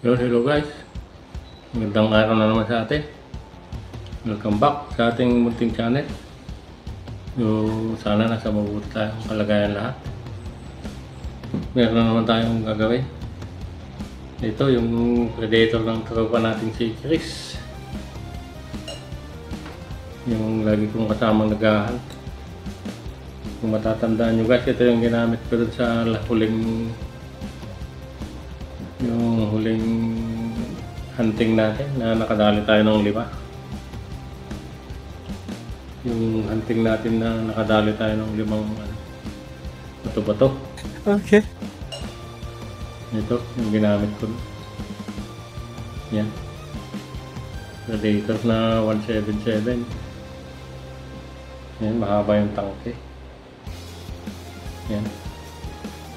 Hello guys. Magandang araw na naman sa atin. Welcome back sa ating munting channel. Sana nasa mabuti tayong kalagayan lahat. Meron na naman tayong gagawin. Ito yung predator ng tropa natin, si Chris. Yung lagi kong kasamang nag-hunt. Kung matatandaan nyo guys, ito yung ginamit ko dun sa huling hunting natin na nakadali tayo ng 5. Yung hunting natin na nakadali tayo ng 5 bato-bato. Okay. Ito yung ginamit ko. Yan. Predator na 177. Yan, mahaba yung tangke. Yan.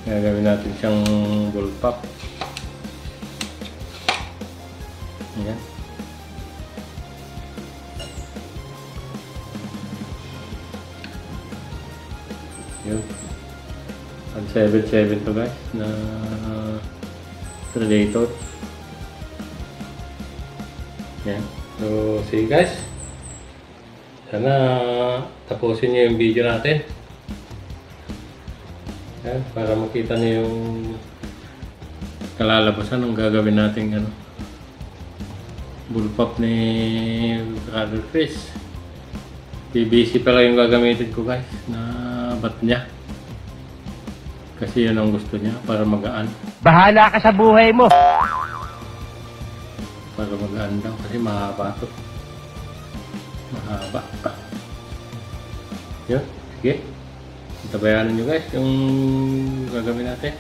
Gagawin natin siyang bullpup. Yan. Yun. 177 to guys na predator. Yan. So see guys. Sana tapusin niyo yung video natin. Yan, para makita niyo yung kalalabasan ng gagawin nating bullpup ni Brother Chris. PVC pala yung gagamitin ko guys na bat niya. Kasi yun ang gusto niya para magaan. Bahala ka sa buhay mo. Para magaan daw kasi mahaba to. Mahaba. Yun, sige. Tabayanan nyo guys yung gagawin natin.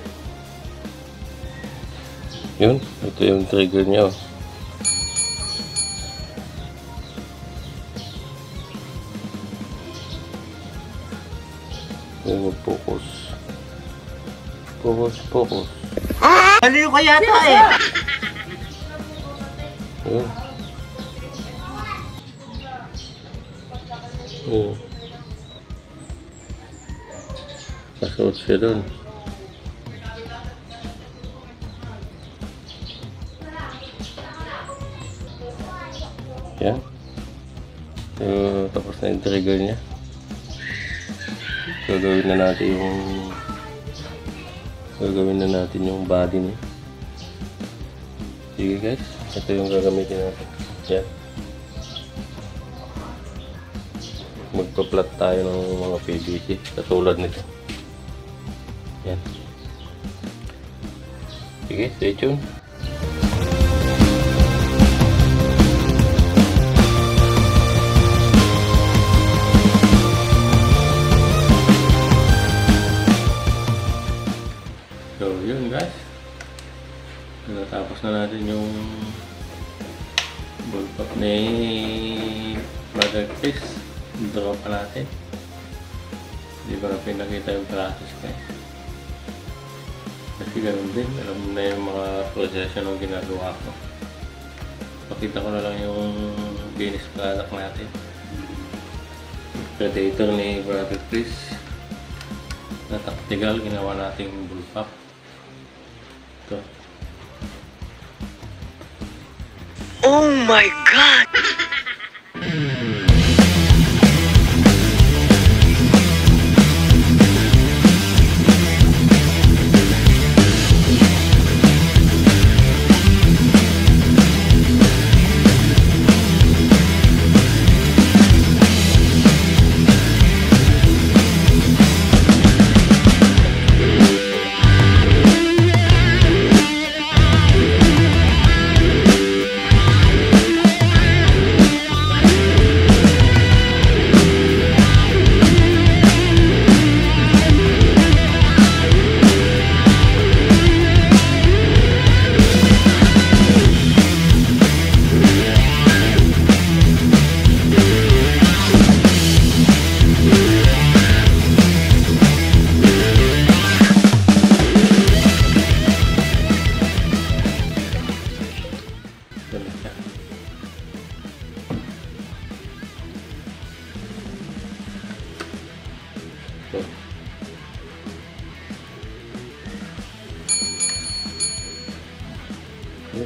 Yun, ito yung trigger niya. Focus. Focus. Aliw ka yata eh. Yun. Oh. Kasuot siya dun. Yan. So, tapos na yung trigger niya. Gagawin na natin yung body niya. Sige guys, ito yung gagamitin natin. Yan. Magpa-plot tayo ng mga PVC katulad nito. Yan. Sige, stay tuned. So yun guys, natapos na natin yung bullpup ni Brother Chris. Draw pa natin. Hindi ko na pinakita yung process guys. Kasi ganun din, alam mo na yung mga proseso ng ginagawa ko. Pakita ko na lang yung finished product natin. Predator ni Brother Chris na tactical, ginawa nating bullpup. Ito. Oh my God!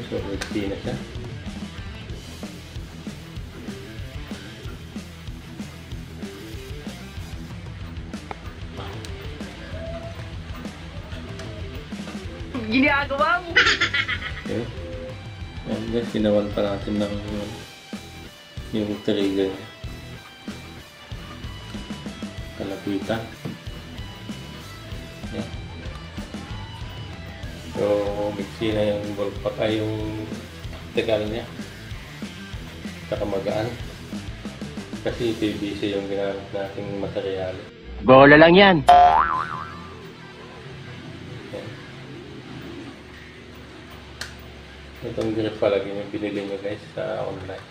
So, Hindi na siya. Ginagawa mo! Okay. And then, sinawan pa natin ng yung trigger niya. Kalapitan. Yan. So, mixi na yung bulpak ay yung tegal niya. Saka magaan. Kasi PVC yung ginamit nating material. Bola lang yan. Yan. Itong grip pala yung binili nyo guys sa online.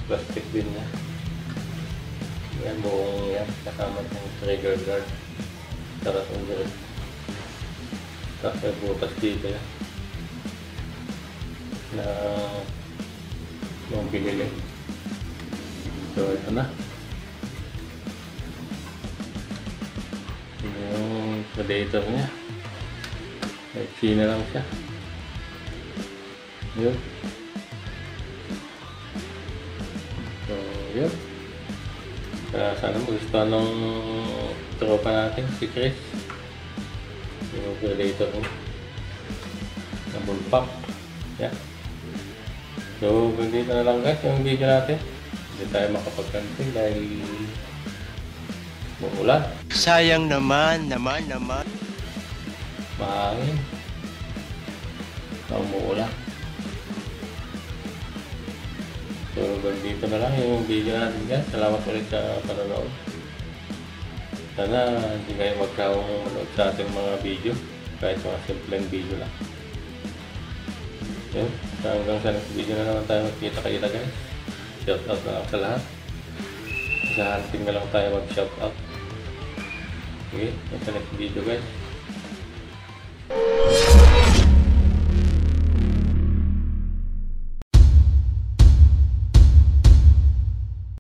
Plastic din niya. Yan, buong yan. Kasama ng trigger guard. Saka itong grip. Tapos may butas dito yan. Na yung binili. So, ito na. Ito yung radiator niya. May na lang siya. Yun. So, yun. Sana magustuhan ng tropa natin, si Chris. Yung radiator niya. Na bulpak. Yeah. So, dito na lang guys yung video natin. Hindi tayo makapag-camping dahil umuulan. Sayang naman. Mahangin. Umuulan. So, dito na lang yung video natin guys. Salamat ulit sa panonood. Sana hindi kayo magkawang manood sa ating mga video. Kahit mga simpleng video lang. Yun. So, hanggang sa next video na naman tayo magkita-kita guys. Shoutout na lang sa lahat. Sa hunting na lang tayo mag-shoutout. Okay, sa next video guys.